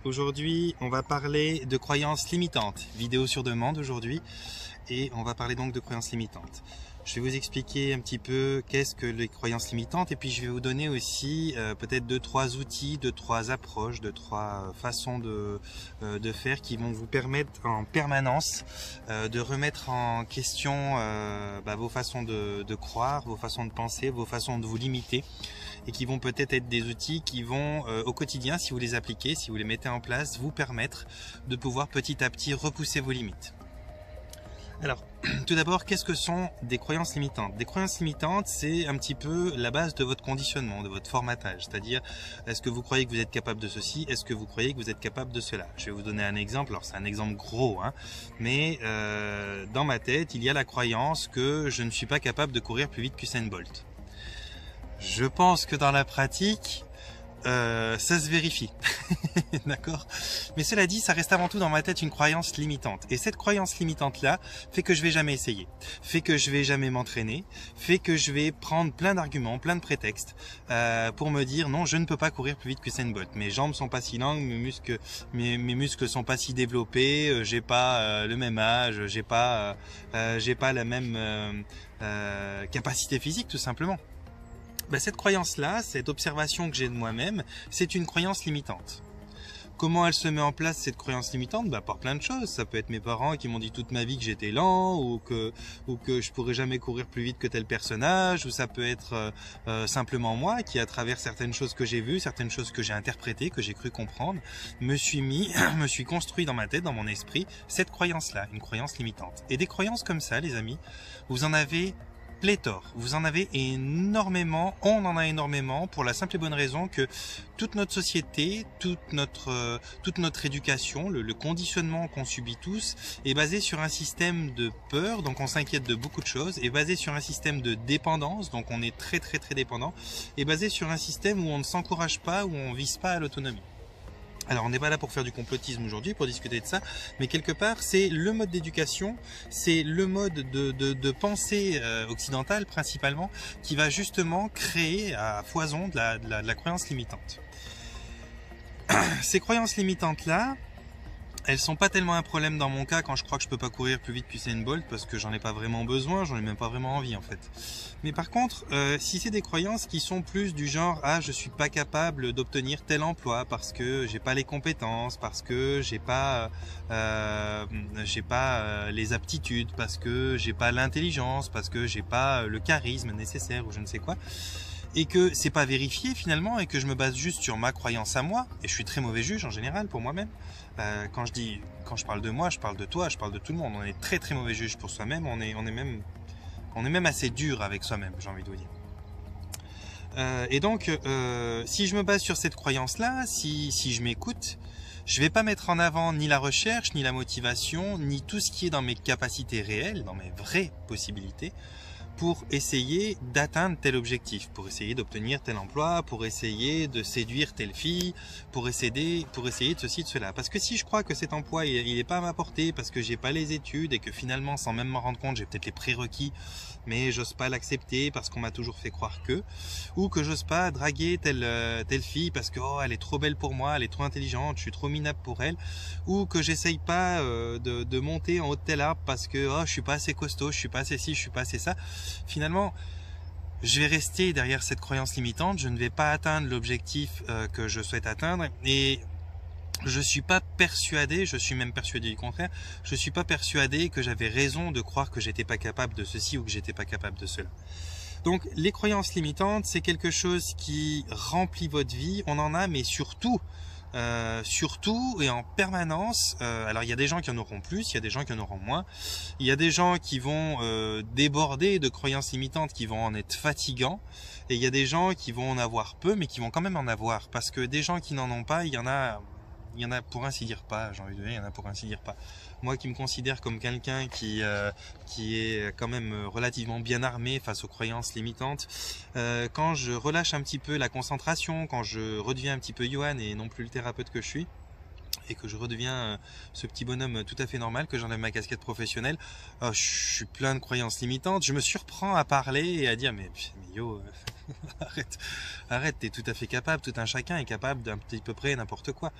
Aujourd'hui, on va parler de croyances limitantes. Vidéo sur demande aujourd'hui. Et on va parler donc de croyances limitantes. Je vais vous expliquer un petit peu qu'est-ce que les croyances limitantes et puis je vais vous donner aussi peut-être 2-3 outils, 2-3 approches, 2-3 façons de faire qui vont vous permettre en permanence de remettre en question vos façons de croire, vos façons de penser, vos façons de vous limiter et qui vont peut-être être des outils qui vont au quotidien, si vous les appliquez, si vous les mettez en place, vous permettre de pouvoir petit à petit repousser vos limites. Alors, tout d'abord, qu'est-ce que sont des croyances limitantes? Des croyances limitantes, c'est un petit peu la base de votre conditionnement, de votre formatage. C'est-à-dire, est-ce que vous croyez que vous êtes capable de ceci? Est-ce que vous croyez que vous êtes capable de cela? Je vais vous donner un exemple. Alors, c'est un exemple gros, hein, mais dans ma tête, il y a la croyance que je ne suis pas capable de courir plus vite qu'Usain Bolt. Je pense que dans la pratique, ça se vérifie, d'accord? Mais cela dit, ça reste avant tout dans ma tête une croyance limitante. Et cette croyance limitante-là fait que je vais jamais essayer, fait que je vais jamais m'entraîner, fait que je vais prendre plein d'arguments, plein de prétextes pour me dire non, je ne peux pas courir plus vite que Usain Bolt. Mes jambes sont pas si longues, mes muscles sont pas si développés, j'ai pas le même âge, j'ai pas la même capacité physique tout simplement. Cette croyance-là, cette observation que j'ai de moi-même, c'est une croyance limitante. Comment elle se met en place cette croyance limitante? Par plein de choses. Ça peut être mes parents qui m'ont dit toute ma vie que j'étais lent ou que je pourrais jamais courir plus vite que tel personnage, ou ça peut être simplement moi qui, à travers certaines choses que j'ai vues, certaines choses que j'ai interprétées, que j'ai cru comprendre, me suis construit dans ma tête, dans mon esprit, cette croyance-là, une croyance limitante. Et des croyances comme ça, les amis, vous en avez pléthore. Vous en avez énormément, on en a énormément pour la simple et bonne raison que toute notre société, toute notre éducation, le conditionnement qu'on subit tous est basé sur un système de peur, donc on s'inquiète de beaucoup de choses, est basé sur un système de dépendance, donc on est très dépendant, est basé sur un système où on ne s'encourage pas, où on vise pas à l'autonomie. Alors on n'est pas là pour faire du complotisme aujourd'hui, pour discuter de ça, mais quelque part c'est le mode d'éducation, c'est le mode de pensée occidentale principalement qui va justement créer à foison de la croyance limitante. Ces croyances limitantes là, elles sont pas tellement un problème dans mon cas quand je crois que je peux pas courir plus vite qu'Usain Bolt parce que j'en ai pas vraiment besoin, j'en ai même pas vraiment envie en fait. Mais par contre, si c'est des croyances qui sont plus du genre je suis pas capable d'obtenir tel emploi parce que j'ai pas les compétences, parce que j'ai pas les aptitudes, parce que j'ai pas l'intelligence, parce que j'ai pas le charisme nécessaire ou je ne sais quoi, et que c'est pas vérifié finalement et que je me base juste sur ma croyance à moi, et je suis très mauvais juge en général pour moi-même. Quand je parle de moi, je parle de toi, je parle de tout le monde. On est très mauvais juge pour soi-même. On est même assez dur avec soi-même, j'ai envie de vous dire. Et donc, si je me base sur cette croyance-là, si je m'écoute, je vais pas mettre en avant ni la recherche, ni la motivation, ni tout ce qui est dans mes capacités réelles, dans mes vraies possibilités, pour essayer d'atteindre tel objectif, pour essayer d'obtenir tel emploi, pour essayer de séduire telle fille, pour essayer de ceci, de cela. Parce que si je crois que cet emploi, il est pas à ma portée, parce que j'ai pas les études et que finalement, sans même m'en rendre compte, j'ai peut-être les prérequis, mais j'ose pas l'accepter parce qu'on m'a toujours fait croire que, ou que j'ose pas draguer telle fille parce que elle est trop belle pour moi, elle est trop intelligente, je suis trop minable pour elle, ou que j'essaye pas de monter en haut de tel arbre parce que je suis pas assez costaud, je suis pas assez ci, je suis pas assez ça. Finalement, je vais rester derrière cette croyance limitante, je ne vais pas atteindre l'objectif que je souhaite atteindre, et je suis pas persuadé, je suis même persuadé du contraire, je suis pas persuadé que j'avais raison de croire que j'étais pas capable de ceci ou que j'étais pas capable de cela. Donc les croyances limitantes, c'est quelque chose qui remplit votre vie, on en a, mais surtout et en permanence. Alors il y a des gens qui en auront plus, il y a des gens qui en auront moins, il y a des gens qui vont déborder de croyances limitantes, qui vont en être fatigants, et il y a des gens qui vont en avoir peu mais qui vont quand même en avoir, parce que des gens qui n'en ont pas, il y en a pour ainsi dire pas, j'ai envie de dire, il y en a pour ainsi dire pas. Moi qui me considère comme quelqu'un qui est quand même relativement bien armé face aux croyances limitantes, quand je relâche un petit peu la concentration, quand je redeviens un petit peu Johan et non plus le thérapeute que je suis, et que je redeviens ce petit bonhomme tout à fait normal, que j'enlève ma casquette professionnelle, je suis plein de croyances limitantes, je me surprends à parler et à dire mais yo, arrête, t'es tout à fait capable, tout un chacun est capable d'un petit peu près n'importe quoi.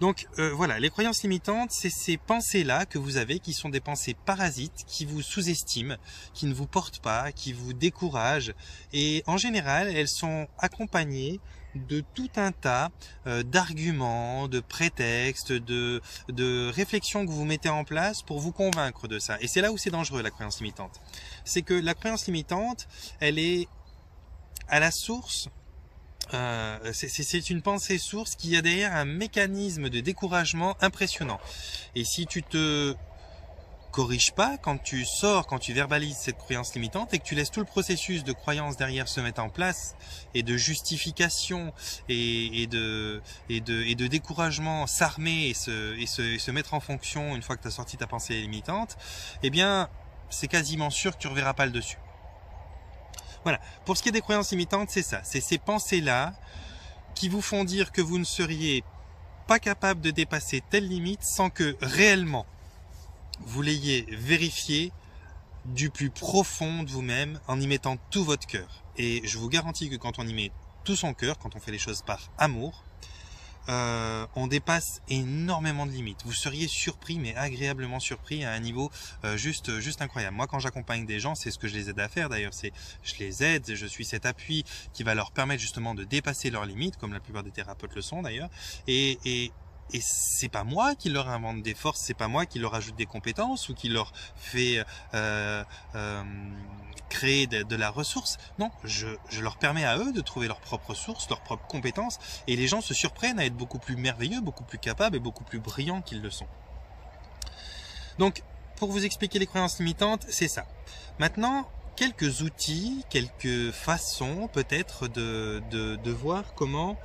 Donc voilà, les croyances limitantes, c'est ces pensées-là que vous avez qui sont des pensées parasites, qui vous sous-estiment, qui ne vous portent pas, qui vous découragent. Et en général, elles sont accompagnées de tout un tas d'arguments, de prétextes, de réflexions que vous mettez en place pour vous convaincre de ça. Et c'est là où c'est dangereux, la croyance limitante. C'est que la croyance limitante, elle est à la source... c'est une pensée source qui a derrière un mécanisme de découragement impressionnant. Et si tu te corriges pas, quand tu verbalises cette croyance limitante et que tu laisses tout le processus de croyance derrière se mettre en place et de justification et de découragement s'armer et se mettre en fonction une fois que tu as sorti ta pensée limitante, eh bien c'est quasiment sûr que tu ne reverras pas le dessus. Voilà, pour ce qui est des croyances limitantes, c'est ça, c'est ces pensées-là qui vous font dire que vous ne seriez pas capable de dépasser telle limite sans que réellement vous l'ayez vérifié du plus profond de vous-même en y mettant tout votre cœur. Et je vous garantis que quand on y met tout son cœur, quand on fait les choses par amour, on dépasse énormément de limites. Vous seriez surpris, mais agréablement surpris à un niveau juste incroyable. Moi, quand j'accompagne des gens, c'est ce que je les aide à faire d'ailleurs. Je les aide, je suis cet appui qui va leur permettre justement de dépasser leurs limites, comme la plupart des thérapeutes le sont d'ailleurs. Et c'est pas moi qui leur invente des forces, c'est pas moi qui leur ajoute des compétences ou qui leur fait créer de la ressource. Non, je leur permets à eux de trouver leurs propres sources, leurs propres compétences, et les gens se surprennent à être beaucoup plus merveilleux, beaucoup plus capables et beaucoup plus brillants qu'ils le sont. Donc, pour vous expliquer les croyances limitantes, c'est ça. Maintenant, quelques outils, quelques façons peut-être de voir comment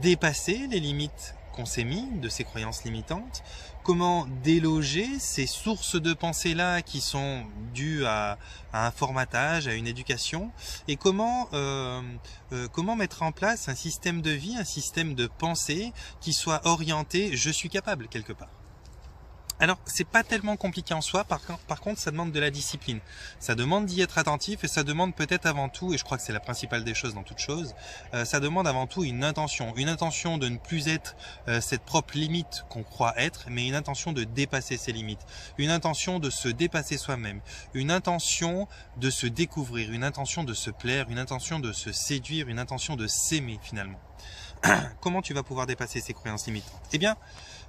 dépasser les limites qu'on s'est mis de ces croyances limitantes, comment déloger ces sources de pensée-là qui sont dues à un formatage, à une éducation, et comment mettre en place un système de vie, un système de pensée qui soit orienté « je suis capable » quelque part. Alors, c'est pas tellement compliqué en soi, par contre, ça demande de la discipline. Ça demande d'y être attentif et ça demande peut-être avant tout, et je crois que c'est la principale des choses dans toute chose, ça demande avant tout une intention de ne plus être cette propre limite qu'on croit être, mais une intention de dépasser ses limites, une intention de se dépasser soi-même, une intention de se découvrir, une intention de se plaire, une intention de se séduire, une intention de s'aimer finalement. Comment tu vas pouvoir dépasser ces croyances limitantes? Eh bien,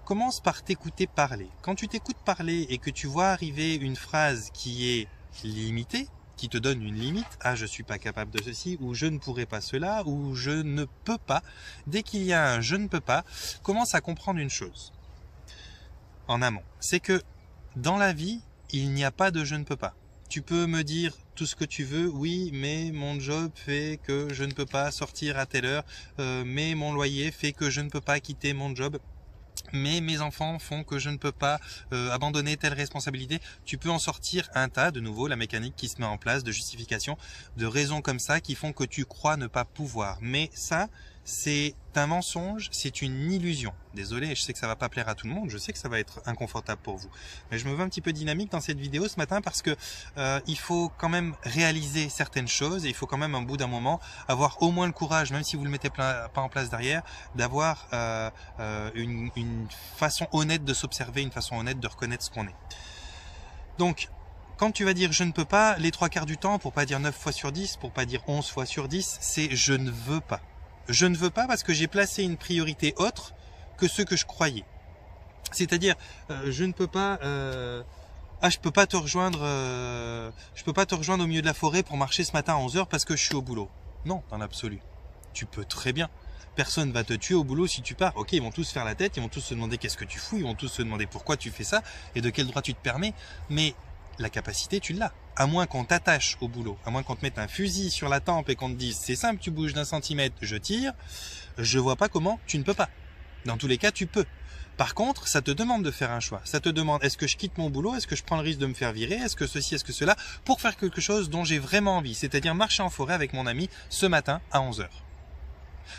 commence par t'écouter parler. Quand tu t'écoutes parler et que tu vois arriver une phrase qui est limitée, qui te donne une limite, ah je suis pas capable de ceci, ou je ne pourrai pas cela, ou je ne peux pas, dès qu'il y a un je ne peux pas, commence à comprendre une chose en amont, c'est que dans la vie, il n'y a pas de je ne peux pas. Tu peux me dire tout ce que tu veux, oui, mais mon job fait que je ne peux pas sortir à telle heure, mais mon loyer fait que je ne peux pas quitter mon job, mais mes enfants font que je ne peux pas abandonner telle responsabilité. Tu peux en sortir un tas, de nouveau, la mécanique qui se met en place, de justification, de raisons comme ça qui font que tu crois ne pas pouvoir. Mais ça, c'est un mensonge, c'est une illusion. Désolé, je sais que ça va pas plaire à tout le monde, je sais que ça va être inconfortable pour vous. Mais je me veux un petit peu dynamique dans cette vidéo ce matin parce que il faut quand même réaliser certaines choses et il faut quand même, au bout d'un moment, avoir au moins le courage, même si vous le mettez pas en place derrière, d'avoir une façon honnête de s'observer, une façon honnête de reconnaître ce qu'on est. Donc, quand tu vas dire je ne peux pas, les 3/4 du temps, pour pas dire 9 fois sur 10, pour pas dire 11 fois sur 10, c'est je ne veux pas. Je ne veux pas parce que j'ai placé une priorité autre que ce que je croyais. C'est-à-dire, je ne peux pas... je peux pas te rejoindre au milieu de la forêt pour marcher ce matin à 11 h parce que je suis au boulot. Non, dans l'absolu. Tu peux très bien. Personne va te tuer au boulot si tu pars. Ok, ils vont tous faire la tête, ils vont tous se demander qu'est-ce que tu fous, ils vont tous se demander pourquoi tu fais ça et de quel droit tu te permets. Mais la capacité, tu l'as. À moins qu'on t'attache au boulot, à moins qu'on te mette un fusil sur la tempe et qu'on te dise c'est simple, tu bouges d'1 centimètre, je tire, je vois pas comment tu ne peux pas. Dans tous les cas, tu peux. Par contre, ça te demande de faire un choix. Ça te demande, est-ce que je quitte mon boulot? Est-ce que je prends le risque de me faire virer? Est-ce que ceci, est-ce que cela? Pour faire quelque chose dont j'ai vraiment envie. C'est-à-dire marcher en forêt avec mon ami ce matin à 11 h.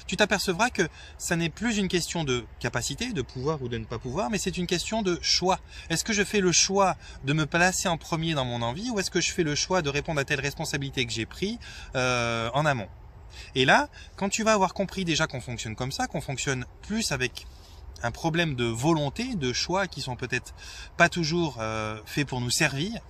Tu t'apercevras que ça n'est plus une question de capacité, de pouvoir ou de ne pas pouvoir, mais c'est une question de choix. Est-ce que je fais le choix de me placer en premier dans mon envie ou est-ce que je fais le choix de répondre à telle responsabilité que j'ai prise en amont? Et là, quand tu vas avoir compris déjà qu'on fonctionne comme ça, qu'on fonctionne plus avec un problème de volonté, de choix qui sont peut-être pas toujours faits pour nous servir,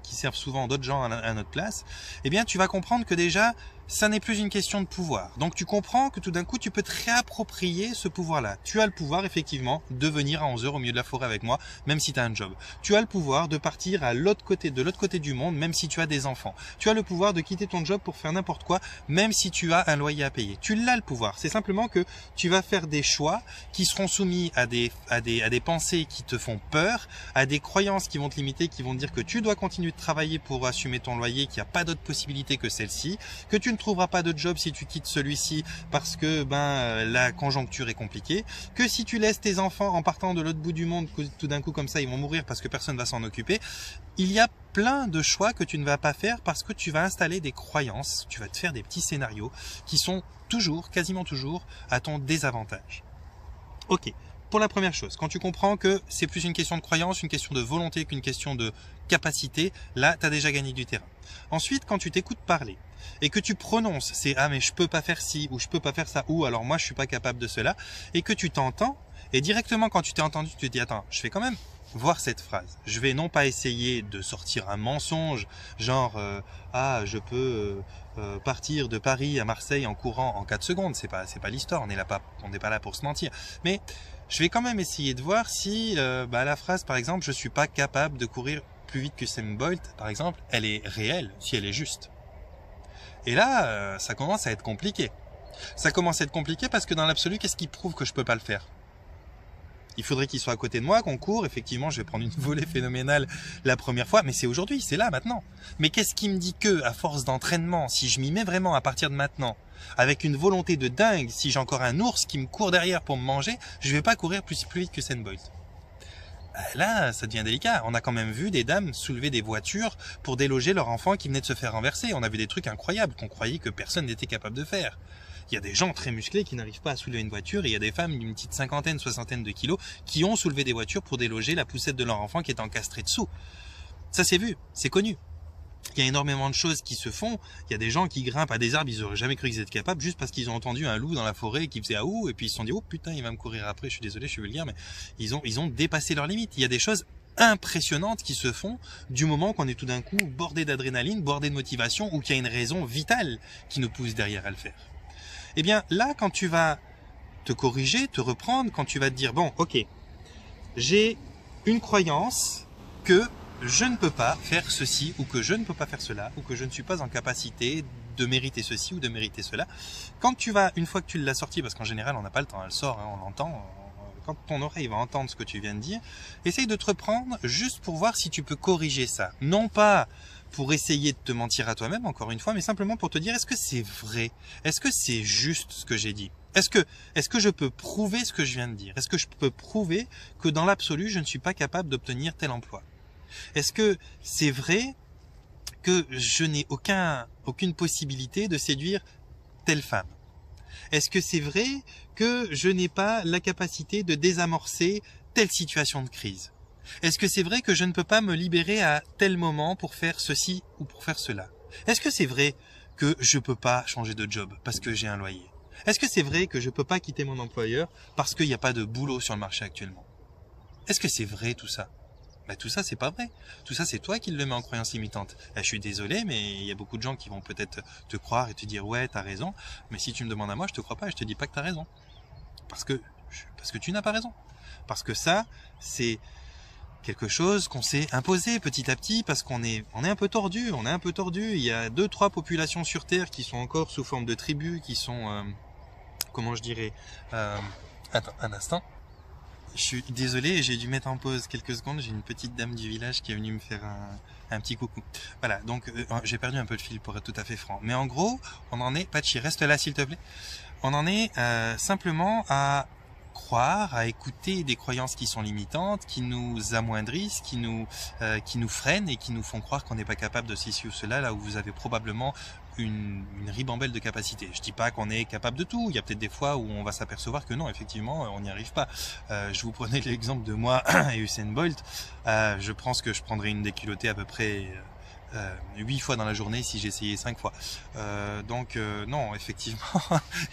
qui servent souvent d'autres gens à notre place, eh bien tu vas comprendre que déjà ça n'est plus une question de pouvoir. Donc tu comprends que tout d'un coup tu peux te réapproprier ce pouvoir-là. Tu as le pouvoir effectivement de venir à 11 heures au milieu de la forêt avec moi, même si tu as un job. Tu as le pouvoir de partir de l'autre côté du monde, même si tu as des enfants. Tu as le pouvoir de quitter ton job pour faire n'importe quoi, même si tu as un loyer à payer. Tu l'as le pouvoir. C'est simplement que tu vas faire des choix qui seront soumis à des pensées qui te font peur, à des croyances qui vont te limiter, qui vont te dire que tu dois continuer de travailler pour assumer ton loyer, qu'il n'y a pas d'autre possibilité que celle-ci, que tu ne trouveras pas de job si tu quittes celui-ci parce que la conjoncture est compliquée, que si tu laisses tes enfants en partant de l'autre bout du monde, tout d'un coup comme ça ils vont mourir parce que personne va s'en occuper. Il y a plein de choix que tu ne vas pas faire parce que tu vas installer des croyances, tu vas te faire des petits scénarios qui sont toujours, quasiment toujours, à ton désavantage. Ok. Pour la première chose, quand tu comprends que c'est plus une question de croyance, une question de volonté qu'une question de capacité, là, tu as déjà gagné du terrain. Ensuite, quand tu t'écoutes parler et que tu prononces, c'est « Ah, mais je peux pas faire ci » ou « Je peux pas faire ça » ou « Alors moi, je suis pas capable de cela » et que tu t'entends et directement, quand tu t'es entendu, tu te dis « Attends, je vais quand même voir cette phrase. Je vais non pas essayer de sortir un mensonge, genre Ah, je peux partir de Paris à Marseille en courant en 4 secondes. » C'est pas l'histoire, on n'est pas là pour se mentir. Mais je vais quand même essayer de voir si la phrase, par exemple, je suis pas capable de courir plus vite que Usain Bolt, par exemple, elle est réelle, si elle est juste. Et là, ça commence à être compliqué. Ça commence à être compliqué parce que dans l'absolu, qu'est-ce qui prouve que je peux pas le faire? Il faudrait qu'il soit à côté de moi, qu'on court. Effectivement, je vais prendre une volée phénoménale la première fois, mais c'est aujourd'hui, c'est là, maintenant. Mais qu'est-ce qui me dit que, à force d'entraînement, si je m'y mets vraiment à partir de maintenant, avec une volonté de dingue, si j'ai encore un ours qui me court derrière pour me manger, je vais pas courir plus vite que Usain Bolt. Là, ça devient délicat. On a quand même vu des dames soulever des voitures pour déloger leur enfant qui venait de se faire renverser. On a vu des trucs incroyables qu'on croyait que personne n'était capable de faire. Il y a des gens très musclés qui n'arrivent pas à soulever une voiture et il y a des femmes d'une petite cinquantaine, soixantaine de kilos qui ont soulevé des voitures pour déloger la poussette de leur enfant qui est encastré dessous. Ça s'est vu, c'est connu. Il y a énormément de choses qui se font. Il y a des gens qui grimpent à des arbres, ils auraient jamais cru qu'ils étaient capables juste parce qu'ils ont entendu un loup dans la forêt qui faisait aouh et puis ils se sont dit oh putain il va me courir après. Je suis désolé, je suis vulgaire, mais ils ont dépassé leurs limites. Il y a des choses impressionnantes qui se font du moment qu'on est tout d'un coup bordé d'adrénaline, bordé de motivation ou qu'il y a une raison vitale qui nous pousse derrière à le faire. Eh bien là, quand tu vas te corriger, te reprendre, quand tu vas te dire bon ok, j'ai une croyance que je ne peux pas faire ceci ou que je ne peux pas faire cela ou que je ne suis pas en capacité de mériter ceci ou de mériter cela. Quand tu vas, une fois que tu l'as sorti, parce qu'en général on n'a pas le temps, elle sort, hein, on l'entend, quand ton oreille va entendre ce que tu viens de dire, essaye de te reprendre juste pour voir si tu peux corriger ça. Non pas pour essayer de te mentir à toi-même, encore une fois, mais simplement pour te dire est-ce que c'est vrai? Est-ce que c'est juste ce que j'ai dit? Est-ce que je peux prouver ce que je viens de dire? Est-ce que je peux prouver que dans l'absolu je ne suis pas capable d'obtenir tel emploi? Est-ce que c'est vrai que je n'ai aucune possibilité de séduire telle femme? Est-ce que c'est vrai que je n'ai pas la capacité de désamorcer telle situation de crise? Est-ce que c'est vrai que je ne peux pas me libérer à tel moment pour faire ceci ou pour faire cela? Est-ce que c'est vrai que je ne peux pas changer de job parce que j'ai un loyer? Est-ce que c'est vrai que je ne peux pas quitter mon employeur parce qu'il n'y a pas de boulot sur le marché actuellement? Est-ce que c'est vrai tout ça? Tout ça, c'est pas vrai. Tout ça, c'est toi qui le mets en croyance limitante. Je suis désolé, mais il y a beaucoup de gens qui vont peut-être te croire et te dire « Ouais, t'as raison ». Mais si tu me demandes à moi, je te crois pas et je te dis pas que t'as raison. Parce que tu n'as pas raison. Parce que ça, c'est quelque chose qu'on s'est imposé petit à petit parce qu'on est un peu tordu. On est un peu tordu. Il y a 2-3 populations sur Terre qui sont encore sous forme de tribus, qui sont... comment je dirais attends, un instant. Je suis désolé, j'ai dû mettre en pause quelques secondes. J'ai une petite dame du village qui est venue me faire un petit coucou. Voilà, donc j'ai perdu un peu le fil pour être tout à fait franc. Mais en gros, on en est... Patchy, reste là s'il te plaît. On en est simplement à croire, à écouter des croyances qui sont limitantes, qui nous amoindrissent, qui nous freinent et qui nous font croire qu'on n'est pas capable de ceci ou cela, là où vous avez probablement une ribambelle de capacités. Je dis pas qu'on est capable de tout, il y a peut-être des fois où on va s'apercevoir que non, effectivement, on n'y arrive pas. Je vous prenais l'exemple de moi et Usain Bolt. Je pense que je prendrais une déculottée à peu près 8 fois dans la journée si j'ai essayé 5 fois. Non, effectivement,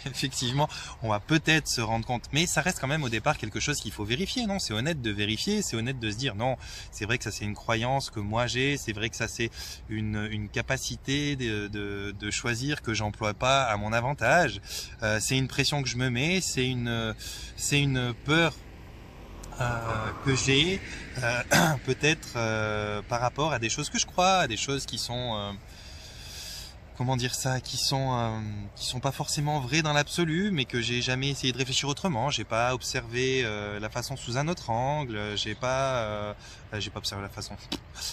effectivement, on va peut-être se rendre compte, mais ça reste quand même au départ quelque chose qu'il faut vérifier, non? C'est honnête de vérifier, c'est honnête de se dire non, c'est vrai que ça c'est une croyance que moi j'ai, c'est vrai que ça c'est une capacité de choisir que j'emploie pas à mon avantage, c'est une pression que je me mets, c'est une peur que j'ai peut-être par rapport à des choses que je crois, à des choses qui sont comment dire ça, qui sont pas forcément vraies dans l'absolu, mais que j'ai jamais essayé de réfléchir autrement. J'ai pas observé la façon sous un autre angle. J'ai pas observé la façon.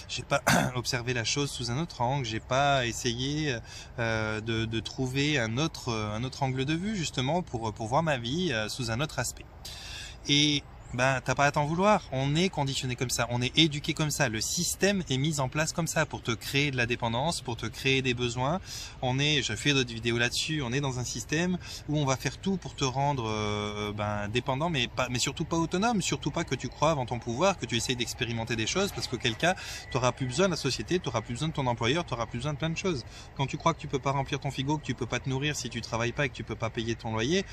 J'ai pas observé la chose sous un autre angle. J'ai pas essayé de trouver un autre angle de vue justement pour voir ma vie sous un autre aspect. Et ben, t'as pas à t'en vouloir. On est conditionné comme ça, on est éduqué comme ça. Le système est mis en place comme ça pour te créer de la dépendance, pour te créer des besoins. Je fais d'autres vidéos là-dessus. On est dans un système où on va faire tout pour te rendre dépendant, mais surtout pas autonome. Surtout pas que tu crois avant ton pouvoir, que tu essayes d'expérimenter des choses, parce qu'auquel cas, t'auras plus besoin de la société, t'auras plus besoin de ton employeur, t'auras plus besoin de plein de choses. Quand tu crois que tu peux pas remplir ton frigo, que tu peux pas te nourrir si tu travailles pas et que tu peux pas payer ton loyer,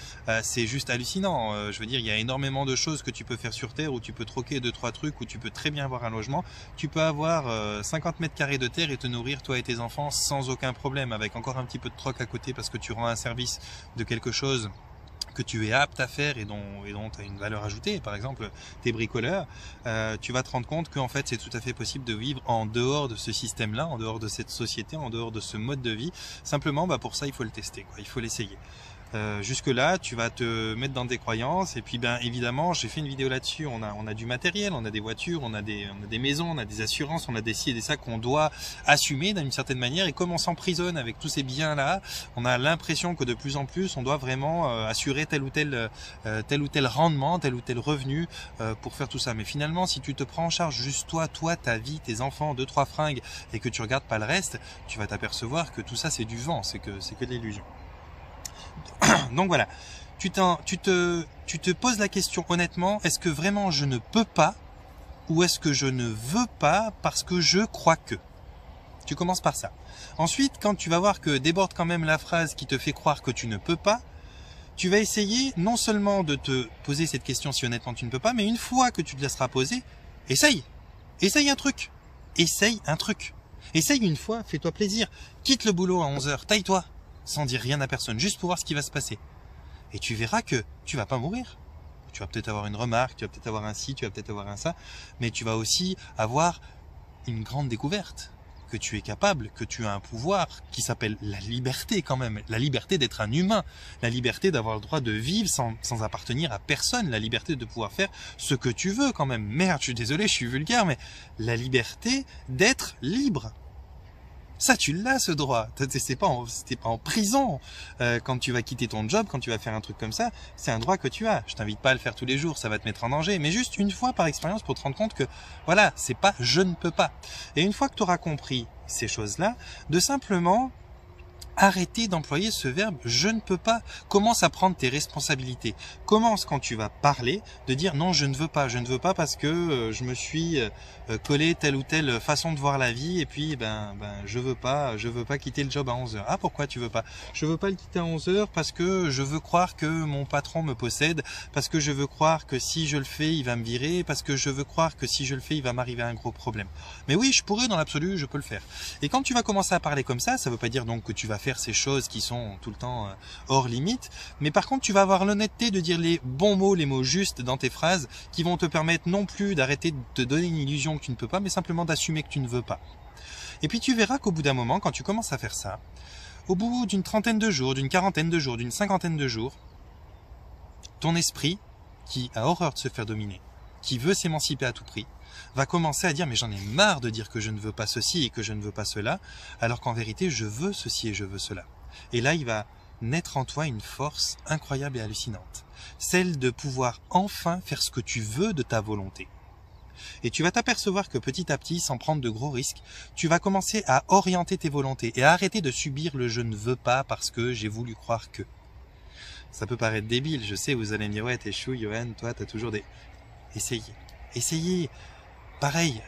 c'est juste hallucinant. Je veux dire, il y a énormément de choses que tu peux faire sur terre, où tu peux troquer 2-3 trucs, où tu peux très bien avoir un logement. Tu peux avoir 50 mètres carrés de terre et te nourrir toi et tes enfants sans aucun problème, avec encore un petit peu de troc à côté parce que tu rends un service de quelque chose que tu es apte à faire et dont tu as une valeur ajoutée. Par exemple, t'es bricoleur, tu vas te rendre compte qu'en fait c'est tout à fait possible de vivre en dehors de ce système-là, en dehors de cette société, en dehors de ce mode de vie. Simplement, pour ça il faut le tester, quoi. Il faut l'essayer. Jusque là tu vas te mettre dans des croyances, et puis évidemment j'ai fait une vidéo là-dessus. On a du matériel, on a des voitures, on a des maisons, on a des assurances, on a des ci et des ça qu'on doit assumer d'une certaine manière, et comme on s'emprisonne avec tous ces biens là, on a l'impression que de plus en plus on doit vraiment assurer tel ou tel rendement, tel ou tel revenu pour faire tout ça. Mais finalement, si tu te prends en charge juste toi, ta vie, tes enfants, 2-3 fringues, et que tu regardes pas le reste, tu vas t'apercevoir que tout ça c'est du vent, c'est que de l'illusion. Donc voilà, tu te poses la question honnêtement, est-ce que vraiment je ne peux pas, ou est-ce que je ne veux pas parce que je crois que? Tu commences par ça. Ensuite, quand tu vas voir que déborde quand même la phrase qui te fait croire que tu ne peux pas, tu vas essayer non seulement de te poser cette question si honnêtement tu ne peux pas, mais une fois que tu te laisseras poser, essaye un truc. Essaye une fois, fais-toi plaisir. Quitte le boulot à 11h, taille-toi, sans dire rien à personne, juste pour voir ce qui va se passer. Et tu verras que tu vas pas mourir. Tu vas peut-être avoir une remarque, tu vas peut-être avoir un ci, tu vas peut-être avoir un ça, mais tu vas aussi avoir une grande découverte, que tu es capable, que tu as un pouvoir qui s'appelle la liberté quand même, la liberté d'être un humain, la liberté d'avoir le droit de vivre sans appartenir à personne, la liberté de pouvoir faire ce que tu veux quand même. Merde, je suis désolé, je suis vulgaire, mais la liberté d'être libre. Ça, tu l'as, ce droit. T'es pas en prison quand tu vas quitter ton job, quand tu vas faire un truc comme ça. C'est un droit que tu as. Je t'invite pas à le faire tous les jours, ça va te mettre en danger. Mais juste une fois par expérience pour te rendre compte que, voilà, c'est pas je ne peux pas. Et une fois que tu auras compris ces choses-là, de simplement arrêter d'employer ce verbe « je ne peux pas ». Commence à prendre tes responsabilités. Commence, quand tu vas parler, de dire « non, je ne veux pas parce que je me suis collé telle ou telle façon de voir la vie, et puis je veux pas quitter le job à 11h ». Ah, pourquoi tu veux pas? Je veux pas le quitter à 11h parce que je veux croire que mon patron me possède, parce que je veux croire que si je le fais, il va me virer, parce que je veux croire que si je le fais, il va m'arriver un gros problème. Mais oui, je pourrais, dans l'absolu, je peux le faire. Et quand tu vas commencer à parler comme ça veut pas dire donc que tu vas faire ces choses qui sont tout le temps hors limite, mais par contre tu vas avoir l'honnêteté de dire les bons mots, les mots justes dans tes phrases, qui vont te permettre non plus d'arrêter de te donner une illusion que tu ne peux pas, mais simplement d'assumer que tu ne veux pas. Et puis tu verras qu'au bout d'un moment, quand tu commences à faire ça, au bout d'une trentaine de jours, d'une quarantaine de jours, d'une cinquantaine de jours, ton esprit, qui a horreur de se faire dominer, qui veut s'émanciper à tout prix, va commencer à dire « mais j'en ai marre de dire que je ne veux pas ceci et que je ne veux pas cela, alors qu'en vérité je veux ceci et je veux cela ». Et là il va naître en toi une force incroyable et hallucinante, celle de pouvoir enfin faire ce que tu veux de ta volonté. Et tu vas t'apercevoir que petit à petit, sans prendre de gros risques, tu vas commencer à orienter tes volontés et à arrêter de subir le « je ne veux pas parce que j'ai voulu croire que ». Ça peut paraître débile, je sais, vous allez me dire « ouais, t'es chou, Johan, toi, t'as toujours des... » Essayez. Pareil,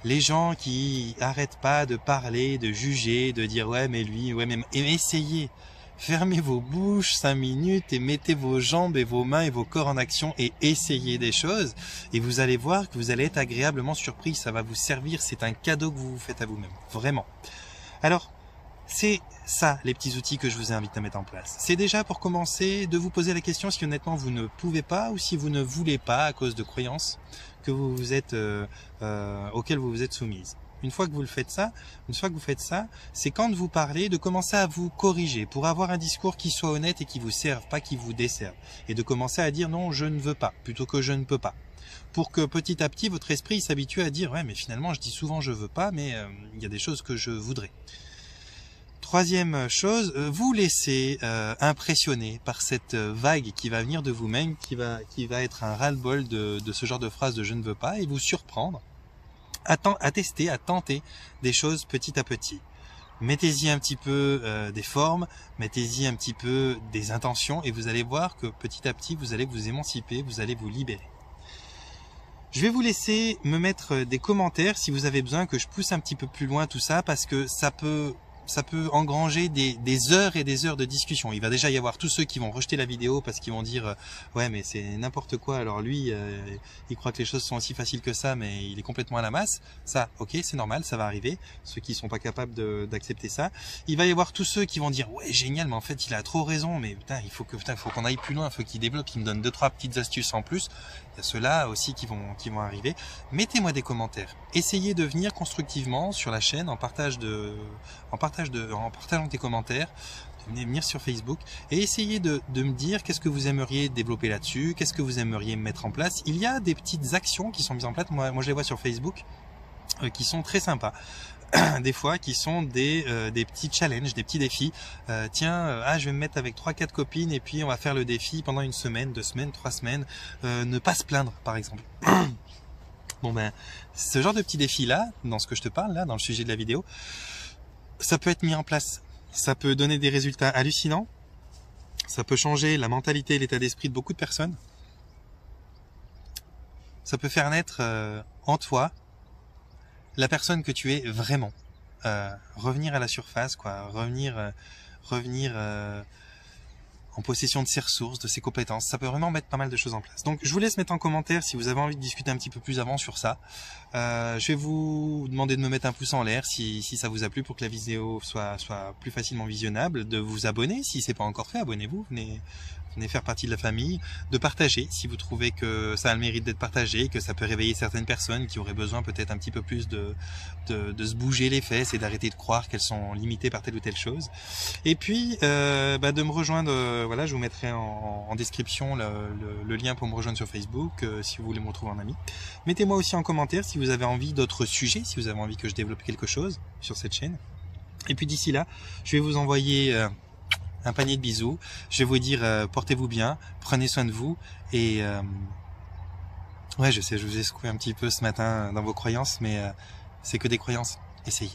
Les gens qui arrêtent pas de parler, de juger, de dire ouais mais lui, ouais mais... Et essayez. Fermez vos bouches 5 minutes et mettez vos jambes et vos mains et vos corps en action et essayez des choses. Et vous allez voir que vous allez être agréablement surpris. Ça va vous servir. C'est un cadeau que vous vous faites à vous-même. Vraiment. Alors, c'est ça les petits outils que je vous invite à mettre en place. C'est déjà pour commencer de vous poser la question si honnêtement vous ne pouvez pas ou si vous ne voulez pas à cause de croyances que vous vous êtes, auxquelles vous vous êtes soumise. Une fois que vous faites ça, c'est quand vous parlez de commencer à vous corriger pour avoir un discours qui soit honnête et qui vous serve, pas qui vous desserve. Et de commencer à dire non, je ne veux pas, plutôt que je ne peux pas. Pour que petit à petit, votre esprit s'habitue à dire ouais, mais finalement, je dis souvent je veux pas, mais il y a des choses que je voudrais. Troisième chose, vous laissez impressionner par cette vague qui va venir de vous-même, qui va être un ras-le-bol de ce genre de phrase de je ne veux pas et vous surprendre. À tester, à tenter des choses petit à petit. Mettez-y un petit peu des formes, mettez-y un petit peu des intentions et vous allez voir que petit à petit, vous allez vous émanciper, vous allez vous libérer. Je vais vous laisser me mettre des commentaires si vous avez besoin que je pousse un petit peu plus loin tout ça parce que ça peut engranger des heures et des heures de discussion. Il va déjà y avoir tous ceux qui vont rejeter la vidéo parce qu'ils vont dire ouais mais c'est n'importe quoi, alors lui il croit que les choses sont aussi faciles que ça mais il est complètement à la masse. Ça ok, c'est normal, ça va arriver, ceux qui sont pas capables d'accepter ça. Il va y avoir tous ceux qui vont dire ouais génial mais en fait il a trop raison, mais putain il faut qu'on aille plus loin, il faut qu'il développe, qu'il me donne 2-3 petites astuces en plus. Il y a ceux-là aussi qui vont arriver. Mettez-moi des commentaires. Essayez de venir constructivement sur la chaîne en partageant tes commentaires. Venez venir sur Facebook et essayez de me dire qu'est-ce que vous aimeriez développer là-dessus, qu'est-ce que vous aimeriez mettre en place. Il y a des petites actions qui sont mises en place. Moi je les vois sur Facebook qui sont très sympas. Des fois qui sont des petits challenges, des petits défis. Je vais me mettre avec 3-4 copines et puis on va faire le défi pendant 1 semaine, 2 semaines, 3 semaines. Ne pas se plaindre par exemple. Bon ben, ce genre de petits défis là, dans ce que je te parle là, dans le sujet de la vidéo, ça peut être mis en place. Ça peut donner des résultats hallucinants. Ça peut changer la mentalité et l'état d'esprit de beaucoup de personnes. Ça peut faire naître en toi la personne que tu es vraiment, revenir à la surface, quoi, revenir en possession de ses ressources, de ses compétences. Ça peut vraiment mettre pas mal de choses en place. Donc je vous laisse mettre en commentaire si vous avez envie de discuter un petit peu plus avant sur ça. Je vais vous demander de me mettre un pouce en l'air si ça vous a plu pour que la vidéo soit plus facilement visionnable, de vous abonner si c'est pas encore fait, abonnez-vous, venez faire partie de la famille, de partager si vous trouvez que ça a le mérite d'être partagé, que ça peut réveiller certaines personnes qui auraient besoin peut-être un petit peu plus de se bouger les fesses et d'arrêter de croire qu'elles sont limitées par telle ou telle chose. Et puis de me rejoindre, voilà, je vous mettrai en description le lien pour me rejoindre sur Facebook si vous voulez me retrouver en ami. Mettez-moi aussi en commentaire si vous avez envie d'autres sujets, si vous avez envie que je développe quelque chose sur cette chaîne. Et puis d'ici là, je vais vous envoyer un panier de bisous. Je vais vous dire portez-vous bien, prenez soin de vous et ouais, je sais, je vous ai secoué un petit peu ce matin dans vos croyances, mais c'est que des croyances. Essayez.